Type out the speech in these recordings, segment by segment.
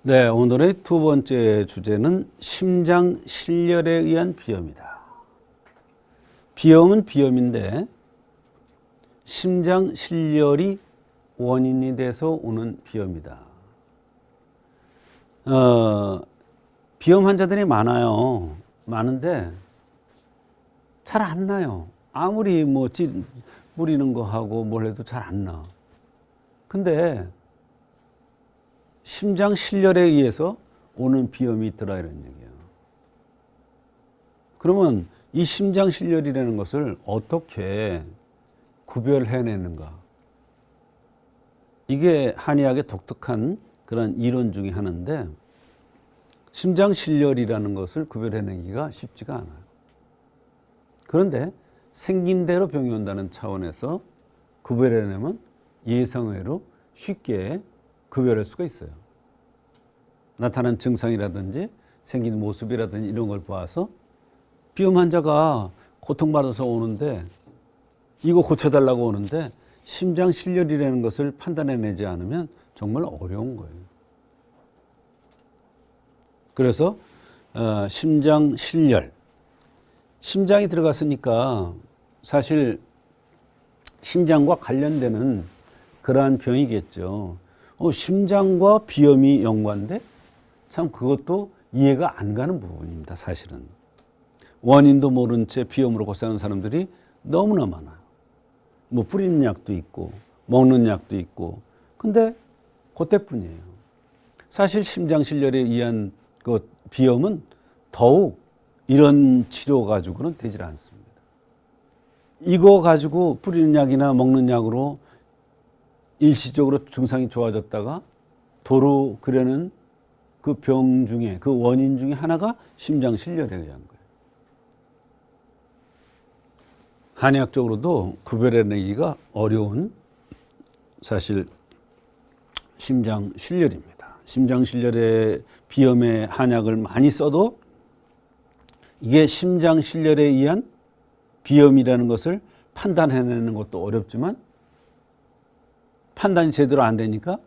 네, 오늘의 두 번째 주제는 심장실렬에 의한 비염이다. 비염은 비염인데 심장실렬이 원인이 돼서 오는 비염이다. 비염 환자들이 많아요. 많은데 잘 안 나요. 아무리 뭐 뿌리는 거 하고 뭘 해도 잘 안 나. 근데 심장실렬에 의해서 오는 비염이 있더라 이런 얘기예요. 그러면 이 심장실렬이라는 것을 어떻게 구별해내는가? 이게 한의학의 독특한 그런 이론 중에 하나인데 심장실렬이라는 것을 구별해내기가 쉽지가 않아요. 그런데 생긴 대로 병이 온다는 차원에서 구별해내면 예상외로 쉽게 구별할 수가 있어요. 나타난 증상이라든지 생긴 모습이라든지 이런 걸 봐서 비염 환자가 고통받아서 오는데 이거 고쳐달라고 오는데 심장실렬이라는 것을 판단해내지 않으면 정말 어려운 거예요. 그래서 심장실렬, 심장이 들어갔으니까 사실 심장과 관련되는 그러한 병이겠죠. 심장과 비염이 연관돼? 참 그것도 이해가 안 가는 부분입니다. 사실은. 원인도 모른 채 비염으로 고생하는 사람들이 너무나 많아요. 뭐 뿌리는 약도 있고 먹는 약도 있고 근데 그때뿐이에요. 사실 심장실렬에 의한 그 비염은 더욱 이런 치료 가지고는 되질 않습니다. 이거 가지고 뿌리는 약이나 먹는 약으로 일시적으로 증상이 좋아졌다가 도로 그려는 그 병 중에 그 원인 중에 하나가 심장실렬에 의한 거예요. 한의학적으로도 구별해내기가 어려운 사실 심장실렬입니다. 심장실렬의 비염의 한약을 많이 써도 이게 심장실렬에 의한 비염이라는 것을 판단해내는 것도 어렵지만 판단이 제대로 안 되니까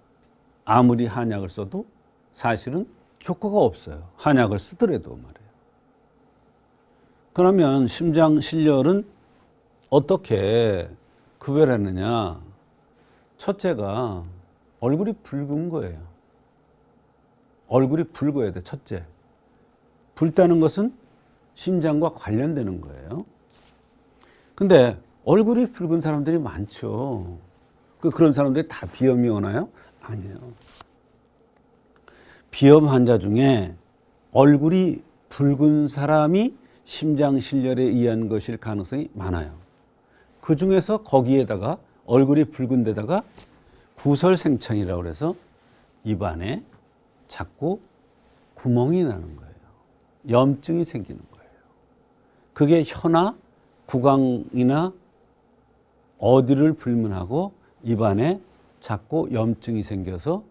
아무리 한약을 써도 사실은 효과가 없어요. 한약을 쓰더라도 말이에요. 그러면 심장실렬은 어떻게 구별하느냐? 첫째가 얼굴이 붉은 거예요. 얼굴이 붉어야 돼, 첫째. 붉다는 것은 심장과 관련되는 거예요. 근데 얼굴이 붉은 사람들이 많죠. 그런 사람들이 다 비염이 오나요? 아니에요. 비염 환자 중에 얼굴이 붉은 사람이 심장실렬에 의한 것일 가능성이 많아요. 그 중에서 거기에다가 얼굴이 붉은 데다가 구설생창이라고 해서 입안에 자꾸 구멍이 나는 거예요. 염증이 생기는 거예요. 그게 혀나 구강이나 어디를 불문하고 입안에 자꾸 염증이 생겨서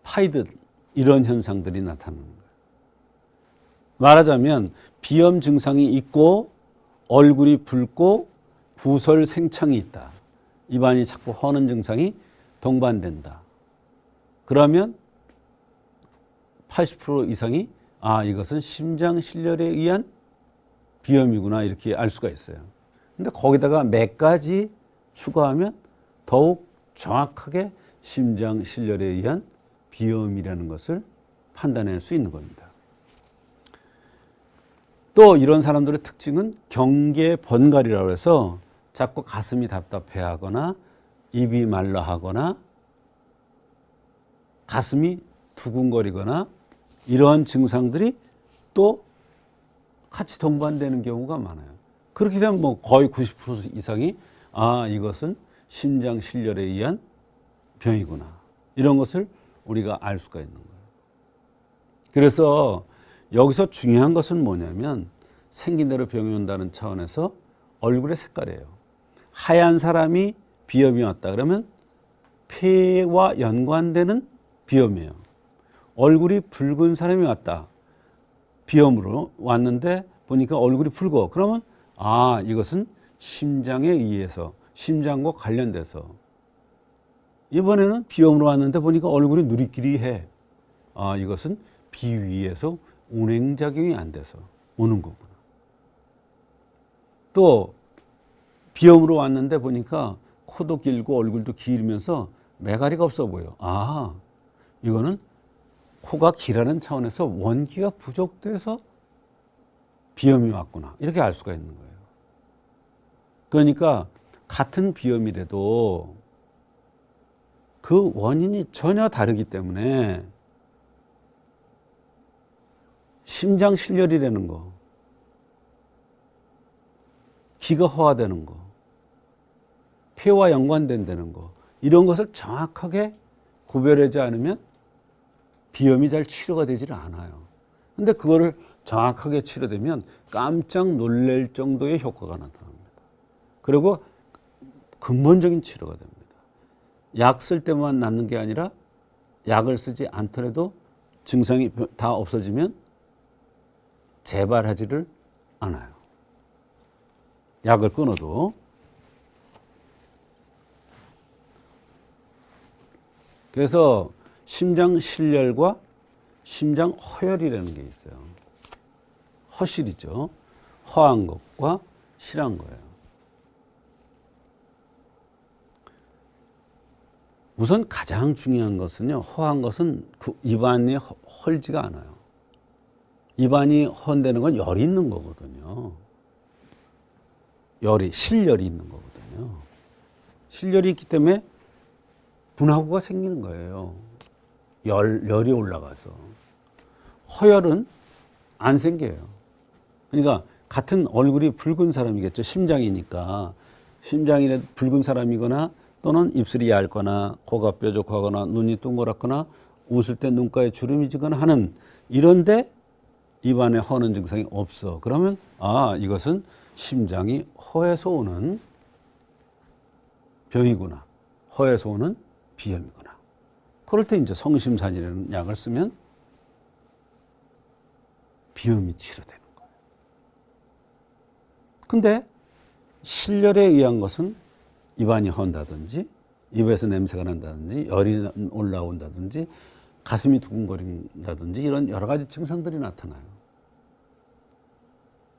파이드 이런 현상들이 나타나는 거예요. 말하자면 비염 증상이 있고 얼굴이 붉고 구설생창이 있다. 입안이 자꾸 허는 증상이 동반된다. 그러면 80% 이상이 이것은 심장실렬에 의한 비염이구나 이렇게 알 수가 있어요. 근데 거기다가 몇 가지 추가하면 더욱 정확하게 심장실렬에 의한 비염이라는 것을 판단할 수 있는 겁니다. 또 이런 사람들의 특징은 경계번갈이라고 해서 자꾸 가슴이 답답해하거나 입이 말라하거나 가슴이 두근거리거나 이러한 증상들이 또 같이 동반되는 경우가 많아요. 그렇게 되면 뭐 거의 90% 이상이 이것은 심장실렬에 의한 병이구나. 이런 것을 우리가 알 수가 있는 거예요. 그래서 여기서 중요한 것은 뭐냐면 생긴 대로 병이 온다는 차원에서 얼굴의 색깔이에요. 하얀 사람이 비염이 왔다 그러면 폐와 연관되는 비염이에요. 얼굴이 붉은 사람이 왔다. 비염으로 왔는데 보니까 얼굴이 붉어. 그러면 이것은 심장에 의해서 심장과 관련돼서 이번에는 비염으로 왔는데 보니까 얼굴이 누리끼리해. 아, 이것은 비위에서 운행작용이 안 돼서 오는 거구나. 또 비염으로 왔는데 보니까 코도 길고 얼굴도 길면서 매가리가 없어 보여. 아, 이거는 코가 길하는 차원에서 원기가 부족돼서 비염이 왔구나. 이렇게 알 수가 있는 거예요. 그러니까 같은 비염이라도 그 원인이 전혀 다르기 때문에 심장실열이라는 거, 기가 허화되는 거, 폐와 연관된다는 거, 이런 것을 정확하게 구별하지 않으면 비염이 잘 치료가 되질 않아요. 근데 그거를 정확하게 치료되면 깜짝 놀랄 정도의 효과가 나타납니다. 그리고 근본적인 치료가 됩니다. 약 쓸 때만 낫는 게 아니라 약을 쓰지 않더라도 증상이 다 없어지면 재발하지를 않아요. 약을 끊어도. 그래서 심장실열과 심장허열이라는 게 있어요. 허실이죠. 허한 것과 실한 거예요. 우선 가장 중요한 것은요, 허한 것은 그 입안이 헐지가 않아요. 입안이 헌다는 건 열이 있는 거거든요. 실열이 있는 거거든요. 실열이 있기 때문에 분화구가 생기는 거예요. 열이 올라가서. 허열은 안 생겨요. 그러니까 같은 얼굴이 붉은 사람이겠죠. 심장이니까. 심장이 붉은 사람이거나 또는 입술이 얇거나 코가 뾰족하거나 눈이 동그랗거나 웃을 때 눈가에 주름이 지거나 하는 이런데 입안에 허는 증상이 없어. 그러면 아, 이것은 심장이 허에서 오는 병이구나. 허에서 오는 비염이구나. 그럴 때 이제 성심산이라는 약을 쓰면 비염이 치료되는 거예요. 근데 실열에 의한 것은 입안이 헌다든지 입에서 냄새가 난다든지 열이 올라온다든지 가슴이 두근거린다든지 이런 여러 가지 증상들이 나타나요.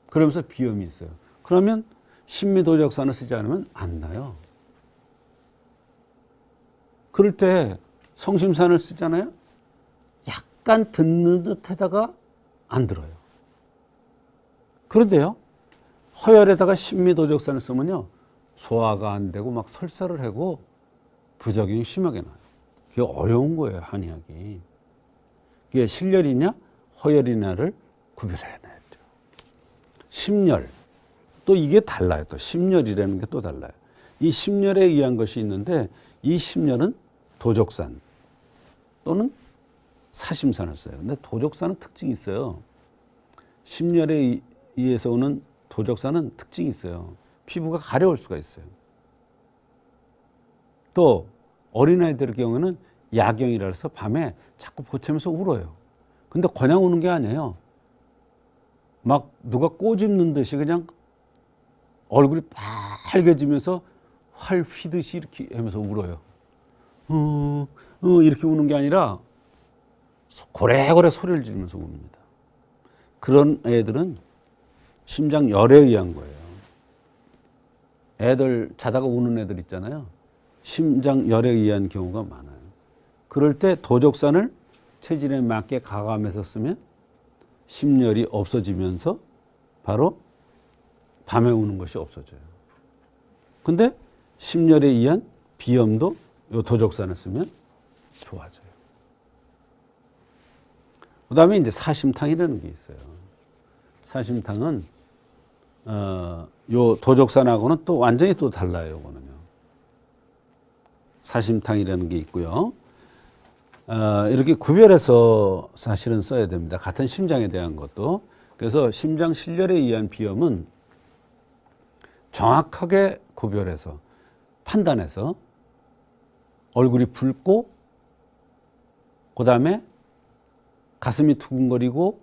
그러면서 비염이 있어요. 그러면 신미도적산을 쓰지 않으면 안 나요. 그럴 때 성심산을 쓰잖아요. 약간 듣는 듯하다가 안 들어요. 그런데요, 허열에다가 신미도적산을 쓰면요, 소화가 안 되고 막 설사를 하고 부작용이 심하게 나요. 그게 어려운 거예요, 한의학이. 그게 실열이냐 허열이냐를 구별해야 돼요. 심열, 또 이게 달라요. 또 심열이라는 게 또 달라요. 이 심열에 의한 것이 있는데 이 심열은 도적산 또는 사심산을 써요. 근데 도적산은 특징이 있어요. 심열에 의해서 오는 도적산은 특징이 있어요. 피부가 가려울 수가 있어요. 또 어린아이들 경우는 야경이라서 밤에 자꾸 보채면서 울어요. 근데 그냥 우는 게 아니에요. 막 누가 꼬집는 듯이 그냥 얼굴이 빨개지면서 활 휘듯이 이렇게 하면서 울어요. 이렇게 우는 게 아니라 고래고래 소리를 지르면서 웁니다. 그런 애들은 심장열에 의한 거예요. 애들 자다가 우는 애들 있잖아요. 심장열에 의한 경우가 많아요. 그럴 때 도적산을 체질에 맞게 가감해서 쓰면 심열이 없어지면서 바로 밤에 우는 것이 없어져요. 근데 심열에 의한 비염도 이 도적산을 쓰면 좋아져요. 그 다음에 이제 사심탕이라는 게 있어요. 사심탕은 요 도적산하고는 또 완전히 또 달라요. 요거는요. 사심탕이라는 게 있고요. 이렇게 구별해서 사실은 써야 됩니다. 같은 심장에 대한 것도. 그래서 심장 실열에 의한 비염은 정확하게 구별해서 판단해서 얼굴이 붉고 그 다음에 가슴이 두근거리고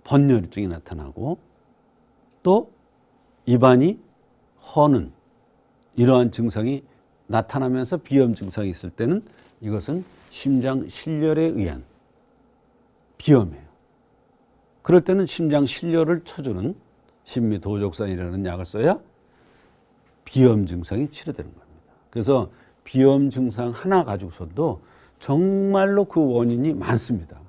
번열증이 나타나고 또 입안이 허는 이러한 증상이 나타나면서 비염 증상이 있을 때는 이것은 심장 실렬에 의한 비염이에요. 그럴 때는 심장 실렬을 쳐주는 심미도족산이라는 약을 써야 비염 증상이 치료되는 겁니다. 그래서 비염 증상 하나 가지고서도 정말로 그 원인이 많습니다.